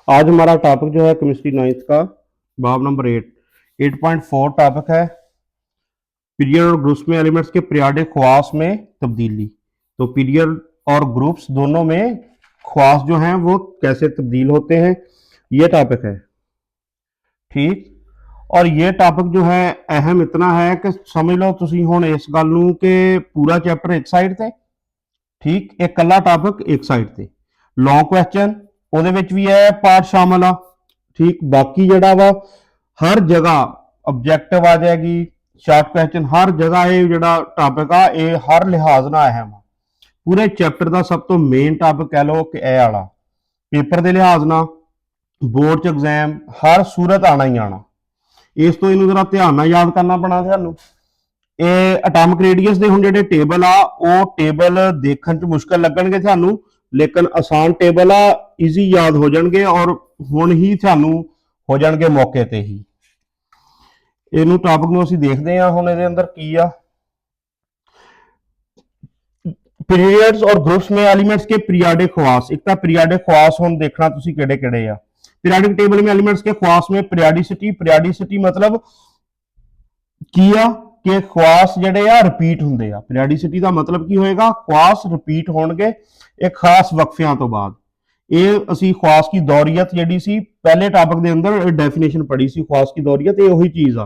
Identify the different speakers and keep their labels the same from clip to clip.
Speaker 1: आज हमारा टॉपिक जो है केमिस्ट्री 9th का बाब नंबर 8.4 टॉपिक है पीरियड और ग्रुप्स में एलिमेंट्स के पीरियोडिक ख्वास में तब्दीली। तो पीरियड और ग्रुप्स दोनों में ख्वास जो हैं वो कैसे तब्दील होते हैं, ये टॉपिक है। ठीक, और ये टॉपिक जो है अहम इतना है कि समझ लो तुसी हुण इस गल नूं कि पूरा चैप्टर एक साइड ते, ठीक, एक कला टॉपिक एक साइड ते, लॉन्ग क्वेश्चन ਉਹਦੇ ਵਿੱਚ ਵੀ ਇਹ ਪਾਰਟ ਸ਼ਾਮਲ ਆ। ਠੀਕ, ਬਾਕੀ ਜਿਹੜਾ ਵਾ ਹਰ ਜਗ੍ਹਾ ਆਬਜੈਕਟਿਵ ਆ ਜਾਏਗੀ, ਸ਼ਾਰਟ ਕੁਐਸਚਨ, ਹਰ ਜਗ੍ਹਾ ਇਹ ਜਿਹੜਾ ਟਾਪਿਕ ਆ ਇਹ ਹਰ ਲਿਹਾਜ਼ ਨਾਲ ਅਹਿਮ ਆ। ਪੂਰੇ ਚੈਪਟਰ ਦਾ ਸਭ ਤੋਂ ਮੇਨ ਟਾਪਿਕ ਕਹਿ ਲਓ ਕਿ ਇਹ ਵਾਲਾ ਪੇਪਰ ਦੇ ਲਿਹਾਜ਼ ਨਾਲ ਬੋਰਡ 'ਚ ਐਗਜ਼ਾਮ ਹਰ ਸੂਰਤ ਆਣਾ ਹੀ ਆਣਾ। ਇਸ ਤੋਂ ਇਹਨੂੰ ਜ਼ਰਾ ਧਿਆਨ ਨਾਲ ਯਾਦ ਕਰਨਾ ਪੈਣਾ ਤੁਹਾਨੂੰ। ਇਹ ਐਟਮਿਕ ਰੇਡੀਅਸ ਦੇ ਹੁਣ ਜਿਹੜੇ ਟੇਬਲ ਆ ਉਹ ਟੇਬਲ ਦੇਖਣ 'ਚ ਮੁਸ਼ਕਲ ਲੱਗਣਗੇ ਤੁਹਾਨੂੰ, लेकिन आसान टेबल आ, ईजी याद हो जाएंगे और हुण ही सानू हो जाएंगे मौके ते ही। इहनू टॉपिक नूं असीं देखदे हां हुण इहदे अंदर की आ पीरियड्स और ग्रुप्स में एलिमेंट्स के पीरियोडिक ख्वास। एक तां पीरियोडिक ख्वास हुण देखना तुसीं किहड़े-किहड़े आ। पीरियोडिक टेबल में एलिमेंट्स के ख्वास में पीरियोडिसिटी मतलब की आ कि ख्वास जिहड़े आ रिपीट हुंदे आ। पीरियोडिसिटी दा मतलब की होएगा ख्वास रिपीट होणगे एक खास वक्फियां तो बाद। ये असी ख्वास की दौरियत जिहड़ी सी पहले टॉपिक के अंदर डेफिनेशन पढ़ी सी, ख्वास की दौरियत ये वही चीज आ।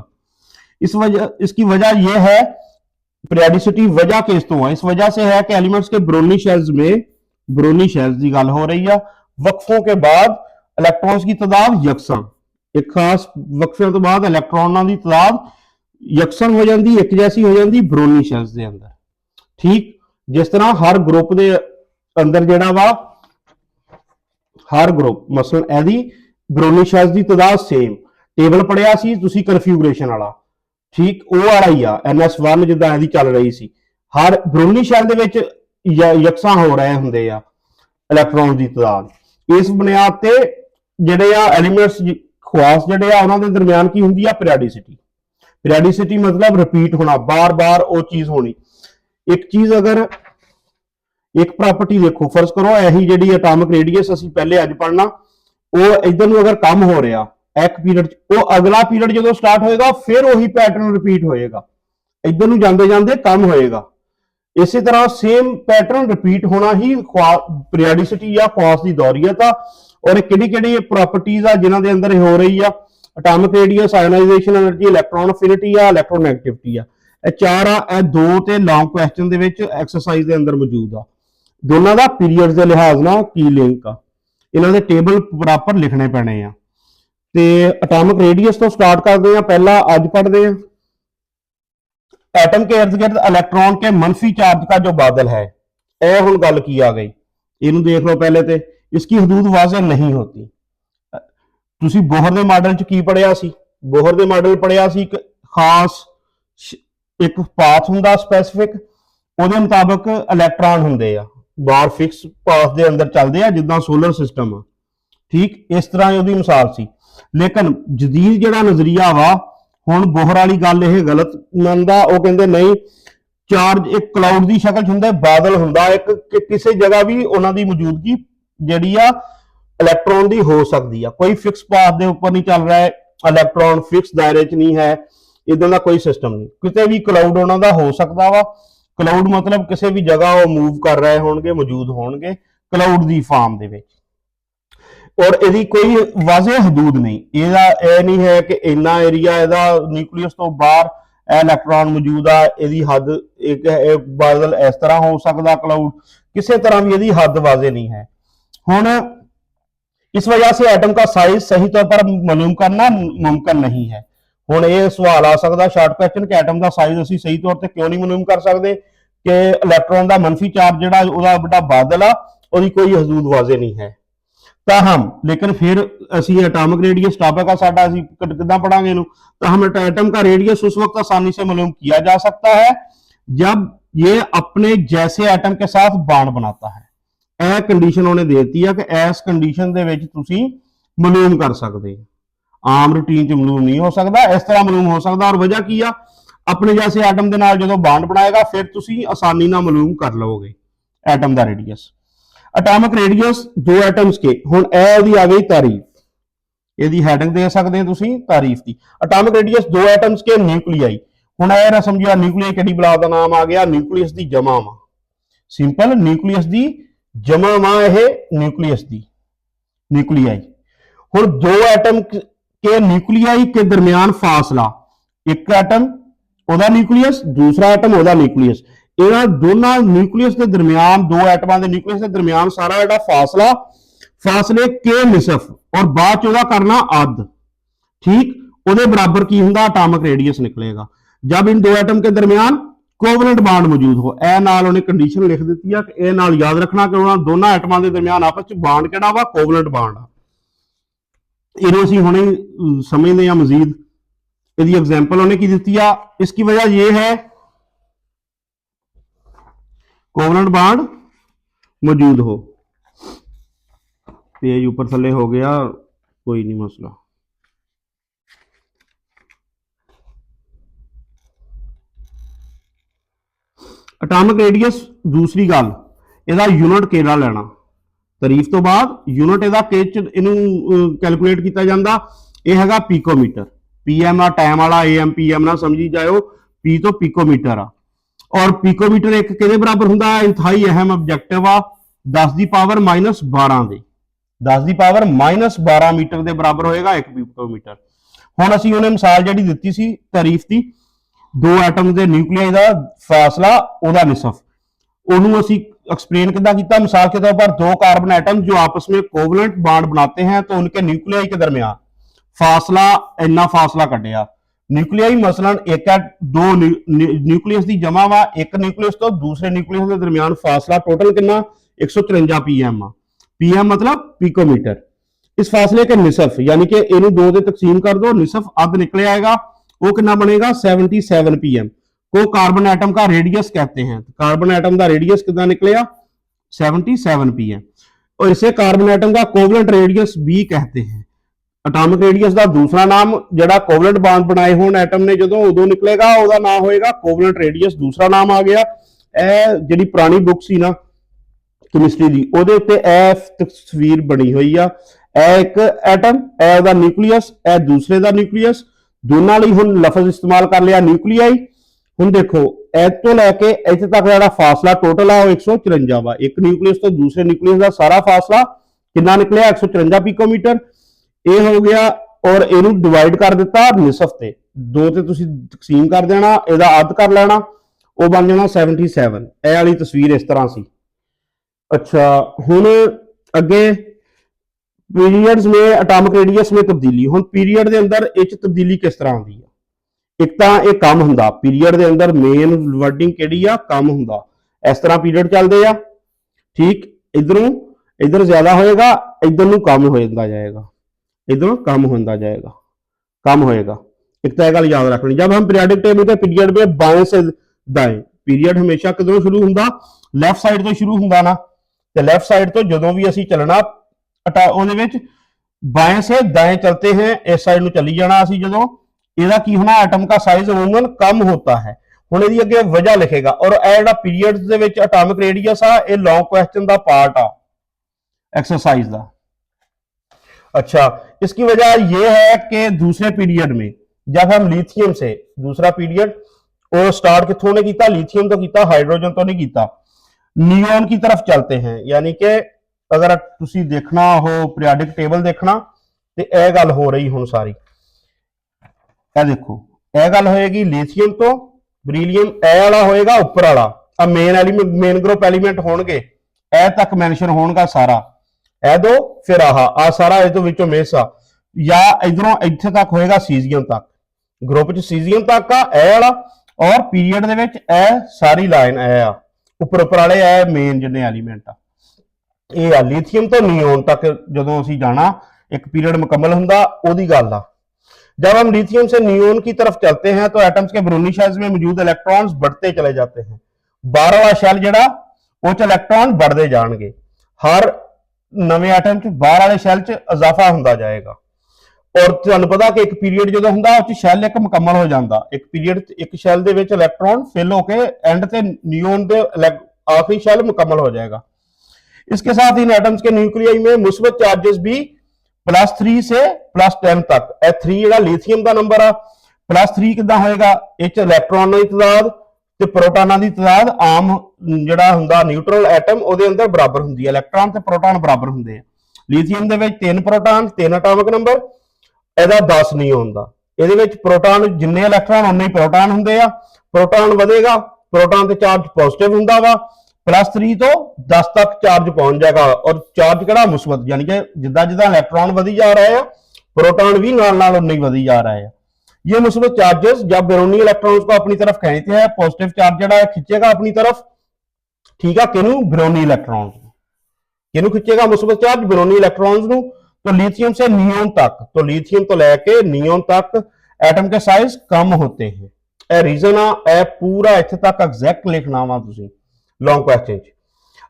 Speaker 1: इसकी वजह यह है पीरियोडिसिटी वजह किस तो है, इस वजह से है कि एलिमेंट्स के ब्रोनी शेल्स की गल हो रही है। वक्फों के बाद इलेक्ट्रॉन्स की तादाद यकसा, एक खास वक्फियां तो बाद इलेक्ट्रॉनों की तादाद यकसन हो जाती, एक जैसी हो जाती ब्रोनी शेल्स के अंदर। ठीक, जिस तरह हर ग्रुप के अंदर जिहड़ा वा हर ग्रुप मसलन एदी ब्रोनी शेल्स की तादाद सेम, टेबल पढ़िया सी तुसी कन्फ्यूगरेशन वाला, ठीक, वो वाला ही आ NS1 जिद्दां एदी चल रही सी। हर ब्रोनी शेल दे विच यकसा हो रहे हुंदे आ इलेक्ट्रॉन की तादाद। इस बुनियाद ते जिहड़े आ एलिमेंट्स ख्वास जिहड़े आ उन्हां दे दरमियान की हुंदी आ पीरियोडिसिटी मतलब रिपीट होना, बार बार वो चीज होनी। एक चीज अगर एक प्रॉपर्टी देखो, फर्ज करो यही जी एटॉमिक रेडियस असी पहले अज पढ़ना, वो इधर नूं अगर कम हो रहा एक पीरियड, वो अगला पीरियड जो स्टार्ट होएगा फिर वही पैटर्न रिपीट होएगा, इधर नूं जांदे जांदे कम होएगा। इसी तरह सेम पैटर्न रिपीट होना ही पीरियोडिसिटी या ख्वास की दौरियत आ। और किहड़ी प्रॉपर्टीज आ जिन्हां दे अंदर हो रही आ atomic radius, ionization energy, electron affinity आ, इलेक्ट्रोनैगेटिविटी आ, ਇਹ ਚਾਰ ਆ, ਇਹ ਦੋ ਤੇ ਲੌਂਗ ਕੁਐਸਚਨ ਦੇ ਵਿੱਚ ਐਕਸਰਸਾਈਜ਼ ਦੇ ਅੰਦਰ ਮੌਜੂਦ ਆ। ਦੋਨਾਂ ਦਾ ਪੀਰੀਅਡਸ ਦੇ ਲਿਹਾਜ਼ ਨਾਲ ਕੀ ਲਿੰਕ ਆ, ਇਹਨਾਂ ਦੇ ਟੇਬਲ ਪ੍ਰੋਪਰ ਲਿਖਣੇ ਪੈਣੇ ਆ। ਤੇ ਐਟॉमिक रेडियस ਤੋਂ ਸਟਾਰਟ ਕਰਦੇ ਆ। ਪਹਿਲਾ ਅੱਜ ਪੜ੍ਹਦੇ ਆ एटम के इर्द गिर्द इलेक्ट्रॉन के मनफी चार्ज का जो बादल है। यह हुण गल की आ गई, इनू देख लो। पहले तो इसकी हदूद वाज़ेह नहीं होती। तुसी बोहर के मॉडल च की पढ़िया सी, बोहर के मॉडल पढ़िया सी एक खास एक पाथ हुंदा स्पैसिफिक, उहदे मुताबिक इलेक्ट्रॉन हुंदे आ, बार फिक्स पाथ के अंदर चलते हैं जिद्दां सोलर सिस्टम आ। ठीक, इस तरह उहदी मिसाल सी। लेकिन जदीद जिहड़ा नज़रिया वा हुण बोहर वाली गल यह गलत मनदा, वो कहंदे नहीं चार्ज एक क्लाउड की शक्ल हुंदा, बादल हुंदा एक, कि किसी जगह भी उन्हां दी मौजूदगी जिहड़ी आ इलेक्ट्रॉन की हो सकती है। कोई फिक्स पाथ के उपर नहीं चल रहा है, इलेक्ट्रॉन फिक्स दायरे च नहीं है, इदां दा कोई सिस्टम नहीं। किते भी क्लाउड उन्हां दा हो सकता वा। क्लाउड मतलब किसी भी जगह वो मूव कर रहे होणगे, मौजूद होणगे क्लाउड की फॉर्म दे विच। और यदि कोई वाज़ेह हदूद नहीं, यह नहीं है कि इन्ना एरिया इहदा न्यूक्लियस तो बाहर इलेक्ट्रॉन मौजूद आ, यदि हद एक बादल इस तरह हो सकता, क्लाउड किसी तरह भी यदि हद वाज़ेह नहीं है। हुण इस वजह से एटम का साइज सही तौर पर मालूम करना मुमकिन नहीं है। हुण ये सवाल आ सकता शॉर्ट क्वेश्चन कि एटम का साइज असीं सही तौर पर क्यों नहीं मालूम कर सकते कि इलेक्ट्रॉन का मनफी चार्ज जिहड़ा उहदा बड़ा बादल आ, उहदी कोई हदूद वाज़ेह नहीं है। हम लेकिन फिर असी एटॉमिक रेडियस टॉपिक है साडा, असी किदां पढ़ांगे इनू। तो हम एटम का रेडियस उस वक्त आसानी से मालूम किया जा सकता है जब ये अपने जैसे एटम के साथ बॉन्ड बनाता है। यह कंडीशन उन्हें देती है कि इस कंडीशन दे विच तुसीं मालूम कर सकते, आम रूटीन च मालूम नहीं हो सकता, इस तरह मालूम हो सकता। और वजह की आ, अपने जैसे एटम के नाल जदों बॉन्ड बनाएगा फिर तुसीं आसानी नाल मालूम कर लोगे एटम का रेडियस। एटॉमिक रेडियस दो एटम्स के, हुण ए दी आ गई तारीफ, ਇਹਦੀ ਹੈਡਿੰਗ ਦੇ ਸਕਦੇ ਹੋ ਤੁਸੀਂ ਤਾਰੀਫ ਦੀ। ਐਟॉमिक रेडियस दो एटम्स के न्यूक्लियाई। ਹੁਣ ਇਹ ਨਾ ਸਮਝਿਆ ਨਿਊਕਲੀਆਈ ਕਿਹੜੀ ਬਲਾਕ ਦਾ ਨਾਮ ਆ ਗਿਆ, ਨਿਊਕਲੀਅਸ ਦੀ ਜਮਾ ਵਾ, ਸਿੰਪਲ ਨਿਊਕਲੀਅਸ ਦੀ ਜਮਾ ਵਾ ਇਹ ਨਿਊਕਲੀਅਸ ਦੀ न्यूक्लियाई। ਹੁਣ दो एटम के न्यूक्लियाई के दरमियान फासला, एक एटम ਉਹਦਾ ਨਿਊਕਲੀਅਸ, ਦੂਸਰਾ ਐਟਮ ਉਹਦਾ ਨਿਊਕਲੀਅਸ, ਇਹਨਾਂ ਦੋਨਾਂ ਨਿਊਕਲੀਅਸ ਦੇ ਦਰਮਿਆਨ, ਦੋ ਐਟਮਾਂ ਦੇ ਨਿਊਕਲੀਅਸ ਦੇ ਦਰਮਿਆਨ ਸਾਰਾ ਜਿਹੜਾ फासला, फासले के निसफ और बाद च ਉਹਦਾ करना अध, ठीक, ਉਹਦੇ बराबर की ਹੁੰਦਾ एटॉमिक रेडियस निकलेगा जब इन दो एटम के दरमियान कोवलेंट बाड मौजूद हो। ए नाल ਉਹਨੇ कंडीशन लिख ਦਿੱਤੀ ਆ ਕਿ ਇਹ ਨਾਲ याद रखना कि ਉਹਨਾਂ ਦੋਨਾਂ ਐਟਮਾਂ ਦੇ ਦਰਮਿਆਨ आपस ਚ ਬਾਂਡ ਕਿਹੜਾ ਵਾ, ਕੋਵਲੈਂਟ ਬਾਂਡ ਆ। ਇਹਨੂੰ ਅਸੀਂ ਹੁਣੇ ਸਮਝਦੇ ਆ ਮਜ਼ੀਦ। ਇਹਦੀ एग्जांपल ਉਹਨੇ ਕੀ ਦਿੱਤੀ ਆ, इसकी वजह ये है कोवलेंट बांड मौजूद हो। पेज ऊपर थले हो गया, कोई नहीं मसला। एटॉमिक रेडियस दूसरी गल, ਇਹਦਾ यूनिट केड़ा लेना, तारीफ तो बाद यूनिट ਇਹਦਾ के च ਇਹਨੂੰ कैलकुलेट किया जाता, ਇਹ ਹੈਗਾ पीकोमीटर। पीएम आ टाइम वाला, एएम पीएम ना समझी जाओ, पी तो पीकोमीटर आ। और पीकोमीटर एक किहदे बराबर हुंदा, इंतहाई अहम ऑब्जेक्टिव आ, 10 ਦੀ ਪਾਵਰ -12 ਦੇ, 10 ਦੀ ਪਾਵਰ -12 मीटर ਦੇ बराबर होएगा एक पीकोमीटर। हुण असीं ਉਹਨੇ मिसाल ਜਿਹੜੀ ਦਿੱਤੀ ਸੀ तारीफ ਦੀ, दो एटम के न्यूक्लियाई का फासला ओदा निसफ, ਉਹਨੂੰ ਅਸੀਂ एक्सप्लेन कितना किया, मिसाल के तौर पर दो कार्बन एटम जो आपस में कोवलेंट बॉन्ड बनाते हैं तो उनके न्यूक्लियाई के दरमियान फासला, इन्ना फासला कढ़िया। न्यूक्लियाई मसलन एक दो न्यूक्लियस की जमा वा, एक न्यूक्लियस तो दूसरे न्यूक्लियस के दरमियान फासला टोटल कितना 154 पीएम आ। पीएम मतलब पीकोमीटर। इस फासले के निसफ यानी कि इन्हें दो दे तकसीम कर दो, निसफ अध निकले आएगा, वो कितना बनेगा 77 पीएम को कार्बन एटम का रेडियस कहते हैं। कार्बन एटम का रेडियस कितना निकलेगा 77 पीएम, और इसे कार्बन एटम का कोवलेंट रेडियस भी कहते हैं। एटॉमिक रेडियस का दूसरा नाम जड़ा कोवलेंट बॉन्ड बनाए होण एटम ने जो उदों निकलेगा, ਉਹਦਾ नाम होएगा कोवलेंट रेडियस, दूसरा नाम आ गया। ਇਹ ਜਿਹੜੀ पुरानी बुक सी ना केमिस्ट्री दी, ਉਹਦੇ ਉੱਤੇ ਇਹ ਤਸਵੀਰ ਬਣੀ ਹੋਈ ਆ। ਇਹ ਇੱਕ ਐਟਮ, ਇਹ ਉਹਦਾ ਨਿਊਕਲੀਅਸ, ਇਹ ਦੂਸਰੇ ਦਾ ਨਿਊਕਲੀਅਸ, ਦੋਨਾਂ ਲਈ ਹੁਣ ਲਫ਼ਜ਼ ਇਸਤੇਮਾਲ ਕਰ ਲਿਆ ਨਿਊਕਲੀਆਈ। ਹੁਣ ਦੇਖੋ ਇਹ ਤੋਂ ਲੈ ਕੇ ਇੱਥੇ ਤੱਕ ਜਿਹੜਾ ਫਾਸਲਾ ਟੋਟਲ ਆ ਉਹ 154 ਵਾ। ਇੱਕ ਨਿਊਕਲੀਅਸ ਤੋਂ ਦੂਸਰੇ ਨਿਊਕਲੀਅਸ ਦਾ ਸਾਰਾ ਫਾਸਲਾ ਕਿੰਨਾ ਨਿਕਲਿਆ 154 ਪੀਕੋਮੀਟਰ। ਇਹ ਹੋ ਗਿਆ, ਔਰ ਇਹਨੂੰ ਡਿਵਾਈਡ ਕਰ ਦਿੱਤਾ ਨਿਸਫ ਤੇ, ਦੋ ਤੇ ਤੁਸੀਂ ਤਕਸੀਮ ਕਰ ਦੇਣਾ, ਇਹਦਾ ਅੱਧ ਕਰ ਲੈਣਾ, ਉਹ ਬਣ ਜਾਣਾ 77। ਇਹ ਵਾਲੀ ਤਸਵੀਰ ਇਸ ਤਰ੍ਹਾਂ ਸੀ। अच्छा, हुण अगे पीरियड्स में एटॉमिक रेडियस में तब्दीली। हुण पीरियड के अंदर इस तब्दीली किस तरह आती है, एक तो यह कम हुंदा, पीरियड के अंदर मेन वर्डिंग किहड़ी आ कम हुंदा। इस तरह पीरियड चलते आ, ठीक, इधरों इधर ज्यादा होएगा, इधर नूं कम होता जाएगा, इधरों कम होता जाएगा, कम होएगा। एक तो यह गल याद रखनी, जब हम पीरियडिक टेबल के पीरियड में बाएं से दाएं, पीरियड हमेशा किधरों शुरू हुंदा, लैफ्ट साइड तो शुरू हुंदा ना, तो लैफ्ट साइड तो जो भी असी चलना बाएं से दाएं चलते हैं, इस साइड में चली जाना असी जो, ਇਹਦਾ ਕੀ ਹੋਣਾ ਐਟਮ ਦਾ ਸਾਈਜ਼ ਅਮੂਮਨ ਕਮ ਹੁੰਦਾ ਹੈ। ਹੁਣ ਇਹਦੀ ਅੱਗੇ ਵਜ੍ਹਾ ਲਿਖੇਗਾ, ਔਰ ਇਹ ਜਿਹੜਾ ਪੀਰੀਅਡਸ ਦੇ ਵਿੱਚ ਐਟॉमिक रेडियस ਆ, ਇਹ लॉन्ग क्वेश्चन ਦਾ पार्ट आ एक्सरसाइज ਦਾ। अच्छा, इसकी वजह यह है कि दूसरे पीरियड में जब हम लिथियम से, दूसरा पीरियड वो स्टार्ट कितों ने किया, लिथियम तो किया, हाइड्रोजन तो नहीं किया, नियोन की तरफ चलते हैं। यानी कि अगर तुसी देखना हो पीरियडिक टेबल देखना, तो यह गल हो रही हुण सारी, ਇਹ देखो यह गल होएगी लिथियम तो बरीलियम, ए वाला होएगा उपर वाला, आ main element, main group element होणगे, ए तक मेंशन होणगा सारा, ए दो फिर आ सारा इस विचों मेस आ, या इधरों इत्थे तक होएगा सीजियम तक, ग्रुप च सीजियम तक आ ए वाला, और पीरियड दे विच ए सारी लाइन ए आ उपर उपर वाले ए मेन जिन्ने एलीमेंट आ, ये आ लिथियम तो नियोन तक जदों असीं जाना एक पीरियड मुकम्मल हुंदा ओदी गल आ। जब हम लिथियम से नियोन की तरफ चलते हैं तो एटम्स के ब्रोनी शेल्स में मौजूद इलेक्ट्रॉन्स बढ़ते चले जाते हैं। बाहर वाला शेल जिहड़ा वो च इलेक्ट्रॉन बढ़ते जाएंगे, हर नवे एटम च बाहर वाले शेल च इजाफा होंदा जाएगा। और तुहानूं पता कि एक पीरियड जो हुंदा उस शेल एक मुकम्मल हो जाता, एक पीरियड एक शेल दे विच इलेक्ट्रॉन फिल होके एंड ते नियोन दे आखिरी शेल मुकम्मल हो जाएगा। इसके साथ इन एटम्स के न्यूक्लियाई में मुस्बत चार्जेस भी +3 से +10 तक ਇਹ 3 ਜਿਹੜਾ ਲਿਥੀਅਮ ਦਾ ਨੰਬਰ ਆ +3 ਕਿਦਾਂ ਹੋਏਗਾ ਇਹ ਚ ਇਲੈਕਟ੍ਰੋਨਾਂ ਦੀ ਤਾਦਾਦ ਤੇ ਪ੍ਰੋਟੋਨਾਂ ਦੀ ਤਾਦਾਦ ਆਮ ਜਿਹੜਾ ਹੁੰਦਾ ਨਿਊਟਰਲ ਐਟਮ ਉਹਦੇ ਅੰਦਰ ਬਰਾਬਰ ਹੁੰਦੀ ਹੈ ਇਲੈਕਟ੍ਰੋਨ ਤੇ ਪ੍ਰੋਟੋਨ ਬਰਾਬਰ ਹੁੰਦੇ ਆ ਲਿਥੀਅਮ ਦੇ ਵਿੱਚ 3 ਪ੍ਰੋਟੋਨ 3 ਐਟੋਮਿਕ ਨੰਬਰ ਇਹਦਾ 10 ਨਹੀਂ ਹੁੰਦਾ ਇਹਦੇ ਵਿੱਚ ਪ੍ਰੋਟੋਨ ਜਿੰਨੇ ਇਲੈਕਟ੍ਰੋਨ ਉਨੇ ਹੀ ਪ੍ਰੋਟੋਨ ਹੁੰਦੇ ਆ ਪ੍ਰੋਟੋਨ ਵਧੇਗਾ ਪ੍ਰੋਟੋਨ ਤੇ ਚਾਰਜ ਪੋਜ਼ਿਟਿਵ ਹੁੰਦਾ ਵਾ +3 ਤੋਂ 10 तक चार्ज पहुंच जाएगा और चार्ज केड़ा मुस्बत यानी कि जिदा जिदा इलेक्ट्रॉन वधी जा रहा है प्रोटॉन भी नाल नाल उन्ना ही वधी जा रहा है ये मुस्बत चार्जेस जब बेरोनी इलेक्ट्रॉन्स को अपनी तरफ खींचते हैं पॉजिटिव चार्ज जड़ा है खींचेगा अपनी तरफ ठीक है किनू बेरोनी इलेक्ट्रॉन्स किनू खींचेगा मुस्बत चार्ज बेरोनी इलेक्ट्रॉन्स नू तो लिथियम से नियोन तक तो लिथियम तो लेके नियोन तक एटम के साइज कम होते हैं ए रीजन आ ए पूरा इत्थे तक एग्जैक्ट लिखना वा तुसीं लॉन्ग क्वेश्चन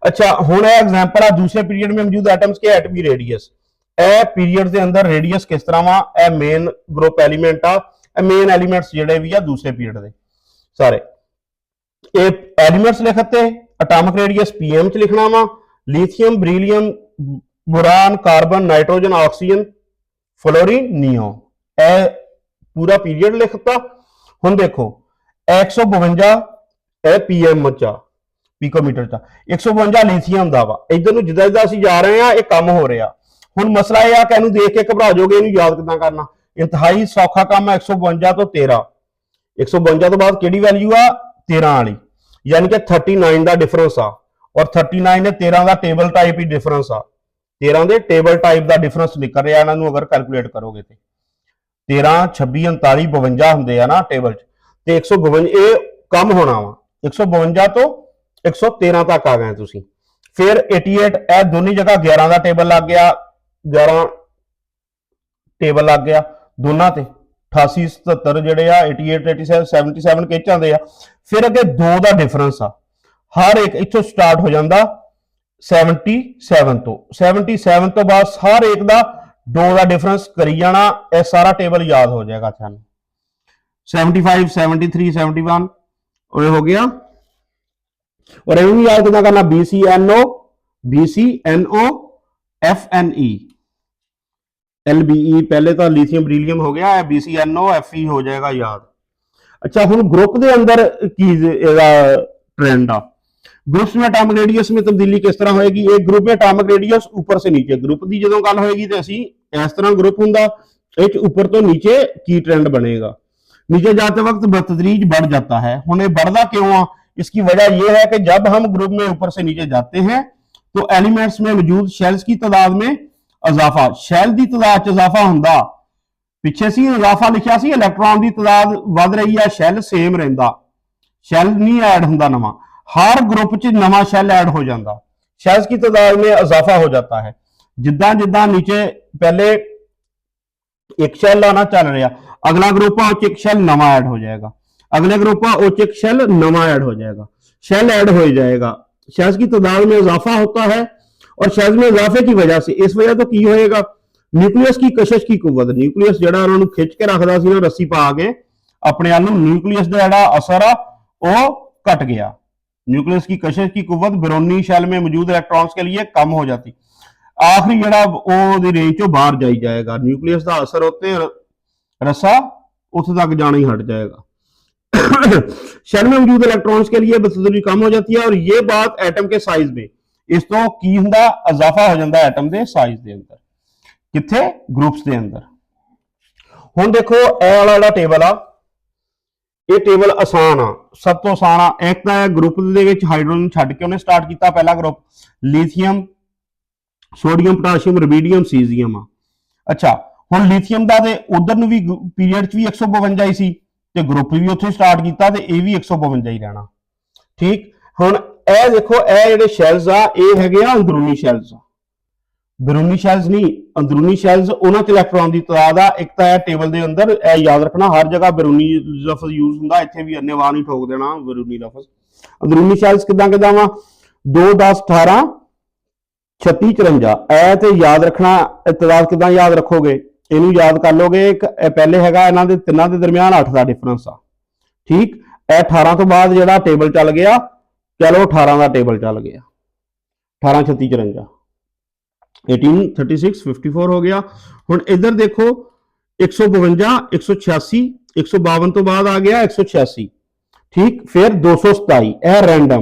Speaker 1: अच्छा हुण यह एग्जांपल आ दूसरे पीरियड में मौजूद एटम्स के एटमी रेडियस ए पीरियड के अंदर रेडियस किस तरह वा ए मेन ग्रुप एलिमेंट आ मेन एलिमेंट्स जिहड़े भी आ दूसरे पीरियड दे सारे ए एलिमेंट्स लिखते एटॉमिक रेडियस पीएम च लिखना वा lithium beryllium boron carbon nitrogen oxygen fluorine neon ए पूरा पीरियड लिखता हुण देखो 152 ए पीएम च ਪੀਕੋਮੀਟਰ ਦਾ 152 ਲਿਥੀਅਮ ਦਾ ਵਾ ਇਧਰ ਨੂੰ ਜਿੱਦਾਂ ਜਿੱਦਾਂ ਅਸੀਂ ਜਾ ਰਹੇ ਆ ਇਹ ਕੰਮ ਹੋ ਰਿਹਾ ਹੁਣ ਮਸਲਾ ਇਹ ਆ ਕਿ ਇਹਨੂੰ ਦੇਖ ਕੇ ਘਬਰਾ ਜਾਓਗੇ ਇਹਨੂੰ ਯਾਦ ਕਿੱਦਾਂ ਕਰਨਾ ਇੰਤਹਾਈ ਸੌਖਾ ਕੰਮ ਹੈ 152 ਤੋਂ 13 152 ਤੋਂ ਬਾਅਦ ਕਿਹੜੀ ਵੈਲਿਊ ਆ 13 ਵਾਲੀ ਯਾਨੀ ਕਿ 39 ਦਾ ਡਿਫਰੈਂਸ ਆ ਔਰ 39 ਨੇ 13 ਦਾ ਟੇਬਲ ਟਾਈਪ ਹੀ ਡਿਫਰੈਂਸ ਆ 13 ਦੇ ਟੇਬਲ ਟਾਈਪ ਦਾ ਡਿਫਰੈਂਸ ਨਿਕਲ ਰਿਹਾ ਇਹਨਾਂ ਨੂੰ ਅਗਰ ਕੈਲਕੂਲੇਟ ਕਰੋਗੇ ਤੇ 13 26 39 52 ਹੁੰਦੇ ਆ ਨਾ ਟੇਬਲ 'ਚ ਤੇ 152 ਇਹ ਕੰਮ ਹੋਣਾ ਵਾ 152 ਤੋਂ 113 तक आ गए तुसी फिर 88 ए दोनों जगह 11 का टेबल लग गया 11 टेबल लग गया दोनों ते 88 77 जेडे आ 88 87 77 के आंदे आ फिर अगे 2 का डिफरेंस आ हर एक इथों स्टार्ट हो जाता 77 तो 77 तो बाद हर एक का 2 का डिफरेंस करी जाना यह सारा टेबल याद हो जाएगा थानू 75 73 71 और हो गया और ये भी याद करना BCNO BCNO FNE LBE पहले तो लिथियम बेरिलियम हो गया BCNO FE हो जाएगा याद अच्छा हुण ग्रुप के अंदर की ट्रेंड आ ग्रुप्स में एटॉमिक रेडियस में तब्दीली किस तरह होएगी एक ग्रुप में एटॉमिक रेडियस ऊपर से नीचे ग्रुप की जो गल होएगी तो असी इस तरह ग्रुप हुंदा इह ऊपर तो नीचे की ट्रेंड बनेगा नीचे जाते वक्त बतदरीज बढ़ जाता है हुण ये बढ़दा क्यों आ इसकी वजह यह है कि जब हम ग्रुप में ऊपर से नीचे जाते हैं तो एलिमेंट्स में मौजूद शेल्स की तादाद में इजाफा शैल की तादाद इजाफा हुंदा पिछे सी इजाफा लिखा सी इलेक्ट्रॉन की तादाद वध रही है शैल सेम रहिंदा शैल नहीं ऐड हुंदा नवा हर ग्रुप च नवा शैल ऐड हो जाता शैल्स की तादाद में इजाफा हो जाता है जिद्दां जिद्दां नीचे पहले एक शैल आना चल रहा अगला ग्रुप आ एक शैल नवा ऐड हो जाएगा अगले ग्रुप ओचिक शेल नवा ऐड हो जाएगा शेल ऐड हो जाएगा शेल्स की तादाद में इजाफा होता है और शेल्स में इजाफे की वजह से इस वजह तो की होएगा न्यूक्लियस की कशिश की कुव्वत न्यूक्लियस जड़ा उन्होंने खिंच के रखता सी ना रस्सी पा के अपने आप न्यूक्लियस का जड़ा असर आ घट गया न्यूक्लियस की कशिश की कुव्वत बेरोनी शेल में मौजूद इलेक्ट्रॉन्स के लिए कम हो जाती आखिरी जड़ा वो रेंज चो बाहर जाई जाएगा न्यूक्लियस का असर होते रस्सा उस तक जाना ही हट जाएगा शेल में मौजूद इलेक्ट्रॉन्स के लिए बतदरी कम हो जाती है और ये बात एटम के साइज में इस तो की हुंदा इजाफा हो जाता है एटम के साइज के अंदर किथे ग्रुप्स के अंदर हुण देखो ए वाला टेबल आ ये टेबल आसान आ सब तो आसान आ एक तो ग्रुप दे विच हाइड्रोजन छड्ड के उन्हें स्टार्ट किया पहला group lithium sodium potassium rubidium caesium आ अच्छा हुण लिथियम दा ते उधर नु भी पीरियड च भी 152 ही सी ਤੇ ਗਰੁੱਪ ਵੀ ਉੱਥੇ ਸਟਾਰਟ ਕੀਤਾ ਤੇ ਇਹ ਵੀ 152 ਹੀ ਰਹਿਣਾ ਠੀਕ ਹੁਣ ਇਹ ਦੇਖੋ ਇਹ ਜਿਹੜੇ ਸ਼ੈਲਸ ਆ ਇਹ ਹੈਗੇ ਆ ਅੰਦਰੂਨੀ ਸ਼ੈਲਸ ਬਰੂਨੀ ਸ਼ੈਲਸ ਨਹੀਂ ਅੰਦਰੂਨੀ ਸ਼ੈਲਸ ਉਹਨਾਂ ਚ ਇਲੈਕਟ੍ਰੋਨ ਦੀ ਤਾਦਾਦ ਆ ਇੱਕ ਤਾਂ ਇਹ ਟੇਬਲ ਦੇ ਅੰਦਰ ਇਹ ਯਾਦ ਰੱਖਣਾ ਹਰ ਜਗ੍ਹਾ ਬਰੂਨੀ ਲਫ਼ਜ਼ ਯੂਜ਼ ਹੁੰਦਾ ਇੱਥੇ ਵੀ ਅੰਨੇਵਾਹ ਨਹੀਂ ਠੋਕ ਦੇਣਾ ਬਰੂਨੀ ਲਫ਼ਜ਼ ਅੰਦਰੂਨੀ ਸ਼ੈਲਸ ਕਿਦਾਂ ਵਾ 2 10 18 36 54 ਇਹ ਤੇ ਯਾਦ ਰੱਖਣਾ ਤਾਦਾਦ ਕਿਦਾਂ ਯਾਦ ਰੱਖੋਗੇ ਇਹਨੂੰ ਯਾਦ ਕਰ ਲੋਗੇ ਪਹਿਲੇ ਹੈਗਾ ਇਹਨਾਂ ਦੇ ਤਿੰਨਾਂ ਦੇ ਦਰਮਿਆਨ 8 ਦਾ ਡਿਫਰੈਂਸ ਆ ਠੀਕ ਇਹ 18 ਤੋਂ ਬਾਅਦ ਜਿਹੜਾ ਟੇਬਲ ਚੱਲ ਗਿਆ ਚਲੋ 18 ਦਾ ਟੇਬਲ ਚੱਲ ਗਿਆ 18 36 54 18 36 54 ਹੋ ਗਿਆ। ਹੁਣ ਇੱਧਰ ਦੇਖੋ 152 186 152 ਤੋਂ ਬਾਅਦ ਆ ਗਿਆ 186, ਠੀਕ, ਫਿਰ 227, ਇਹ ਰैंडम